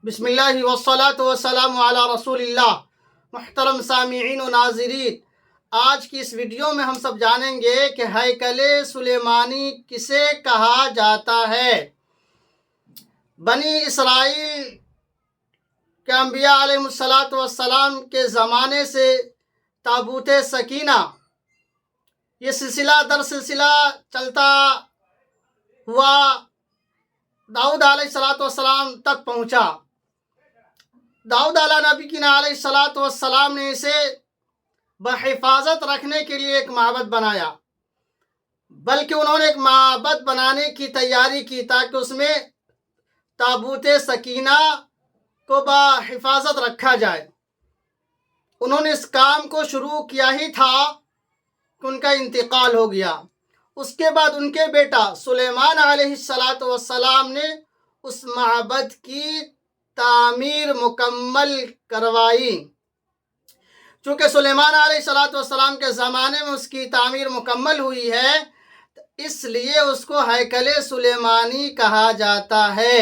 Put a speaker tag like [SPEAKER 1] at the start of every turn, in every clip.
[SPEAKER 1] بسم اللہ والصلاۃ والسلام علی رسول اللہ۔ محترم سامعین و ناظرین، آج کی اس ویڈیو میں ہم سب جانیں گے کہ ہیکل سلیمانی کسے کہا جاتا ہے۔ بنی اسرائیل کے انبیاء علیہ السلام کے زمانے سے تابوت سکینہ یہ سلسلہ در سلسلہ چلتا ہوا داؤد علیہ السلام تک پہنچا۔ داؤد نبی کی علیہ السلام نے اسے بحفاظت رکھنے کے لیے ایک معبد بنایا، بلکہ انہوں نے ایک معبد بنانے کی تیاری کی تاکہ اس میں تابوت سکینہ کو بحفاظت رکھا جائے۔ انہوں نے اس کام کو شروع کیا ہی تھا کہ ان کا انتقال ہو گیا۔ اس کے بعد ان کے بیٹا سلیمان علیہ السلام نے اس معبد کی تعمیر مکمل کروائی۔ چونکہ سلیمان علیہ السلام کے زمانے میں اس کی تعمیر مکمل ہوئی ہے، اس لیے اس کو ہیکل سلیمانی کہا جاتا ہے۔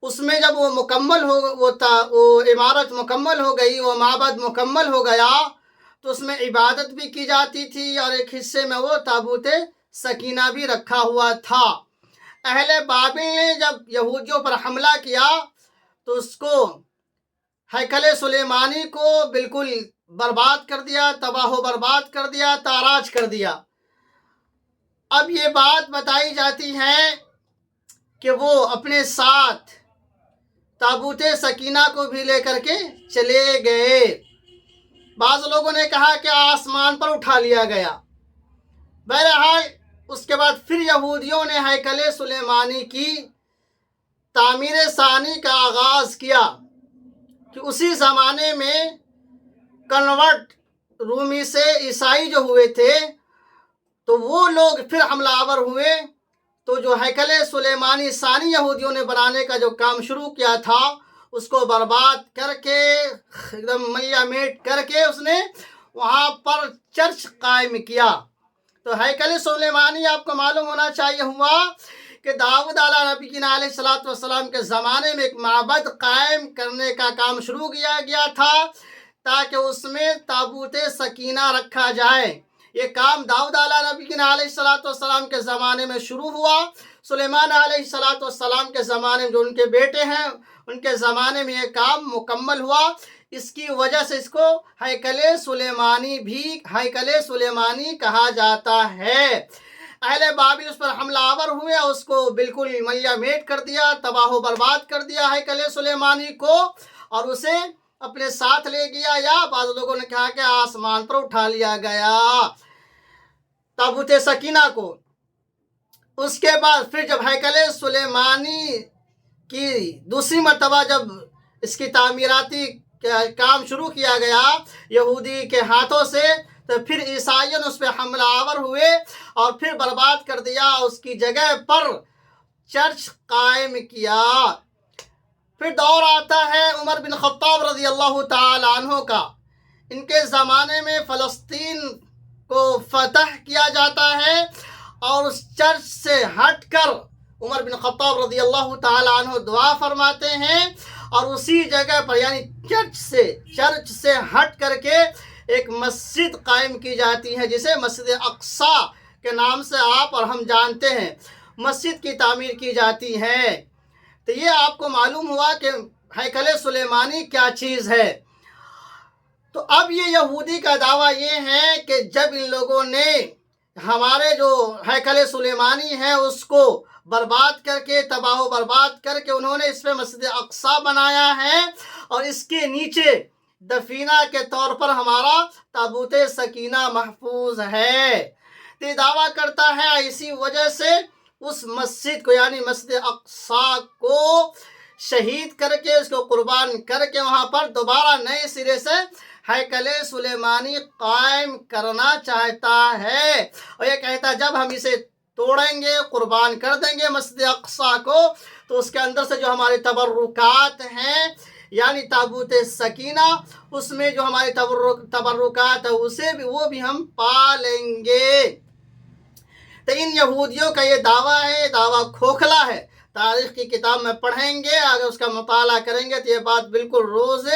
[SPEAKER 1] اس میں جب وہ عمارت مکمل ہو گئی، وہ معبد مکمل ہو گیا، تو اس میں عبادت بھی کی جاتی تھی اور ایک حصے میں وہ تابوت سکینہ بھی رکھا ہوا تھا۔ اہل بابل نے جب یہودیوں پر حملہ کیا تو اس کو ہیکل سلیمانی کو بالکل برباد کر دیا، تباہ و برباد کر دیا، تاراج کر دیا۔ اب یہ بات بتائی جاتی ہے کہ وہ اپنے ساتھ تابوت سکینہ کو بھی لے کر کے چلے گئے۔ بعض لوگوں نے کہا کہ آسمان پر اٹھا لیا گیا۔ بہرحال اس کے بعد پھر یہودیوں نے ہیکل سلیمانی کی تعمیر ثانی کا آغاز کیا کہ اسی زمانے میں کنورٹ رومی سے عیسائی جو ہوئے تھے تو وہ لوگ پھر حملہ آور ہوئے، تو جو ہیکل سلیمانی ثانی یہودیوں نے بنانے کا جو کام شروع کیا تھا اس کو برباد کر کے ایک دم ملیا میٹ کر کے اس نے وہاں پر چرچ قائم کیا۔ تو ہیکل سلیمانی آپ کو معلوم ہونا چاہیے ہوا کہ داؤد نبی کی علیہ السلام کے زمانے میں ایک معبد قائم کرنے کا کام شروع کیا گیا تھا تاکہ اس میں تابوت سکینہ رکھا جائے۔ یہ کام داؤد نبی کی علیہ السلام کے زمانے میں شروع ہوا۔ سلیمان علیہ السلام کے زمانے میں جو ان کے بیٹے ہیں ان کے زمانے میں یہ کام مکمل ہوا۔ اس کی وجہ سے اس کو ہیکل سلیمانی کہا جاتا ہے۔ اہل بابل اس پر حملہ آور ہوئے، اس کو بالکل ملیا میٹ کر دیا، تباہ و برباد کر دیا ہیکل سلیمانی کو، اور اسے اپنے ساتھ لے گیا، یا بعض لوگوں نے کہا کہ آسمان پر اٹھا لیا گیا تابوت سکینہ کو۔ اس کے بعد پھر جب ہیکل سلیمانی کی دوسری مرتبہ جب اس کی تعمیراتی کام شروع کیا گیا یہودی کے ہاتھوں سے، تو پھر عیسائیوں نے اس پہ حملہ آور ہوئے اور پھر برباد کر دیا، اس کی جگہ پر چرچ قائم کیا۔ پھر دور آتا ہے عمر بن خطاب رضی اللہ تعالی عنہ کا۔ ان کے زمانے میں فلسطین کو فتح کیا جاتا ہے، اور اس چرچ سے ہٹ کر عمر بن خطاب رضی اللہ تعالی عنہ دعا فرماتے ہیں، اور اسی جگہ پر یعنی چرچ سے ہٹ کر کے ایک مسجد قائم کی جاتی ہے جسے مسجد اقصی کے نام سے آپ اور ہم جانتے ہیں۔ مسجد کی تعمیر کی جاتی ہے۔ تو یہ آپ کو معلوم ہوا کہ ہیکل سلیمانی کیا چیز ہے۔ تو اب یہ یہودی کا دعویٰ یہ ہے کہ جب ان لوگوں نے ہمارے جو ہیکل سلیمانی ہے اس کو برباد کر کے، تباہ و برباد کر کے، انہوں نے اس پہ مسجد اقصی بنایا ہے، اور اس کے نیچے دفینہ کے طور پر ہمارا تابوت سکینہ محفوظ ہے۔ تو یہ دعویٰ کرتا ہے، اسی وجہ سے اس مسجد کو یعنی مسجد اقصی کو شہید کر کے، اس کو قربان کر کے وہاں پر دوبارہ نئے سرے سے ہیکل سلیمانی قائم کرنا چاہتا ہے، اور یہ کہتا ہے جب ہم اسے توڑیں گے، قربان کر دیں گے مسجد اقصی کو، تو اس کے اندر سے جو ہمارے تبرکات ہیں یعنی تابوت سکینہ، اس میں جو ہمارے تبرکات ہے وہ بھی ہم پا لیں گے۔ تو ان یہودیوں کا یہ دعویٰ ہے، دعویٰ کھوکھلا ہے، تاریخ کی کتاب میں پڑھیں گے، اگر اس کا مطالعہ کریں گے تو یہ بات بالکل روز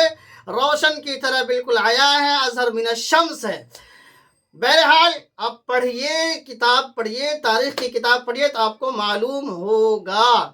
[SPEAKER 1] روشن کی طرح بالکل آیا ہے، اظہر من الشمس ہے۔ بہرحال آپ پڑھیے، کتاب پڑھیے، تاریخ کی کتاب پڑھیے تو آپ کو معلوم ہوگا۔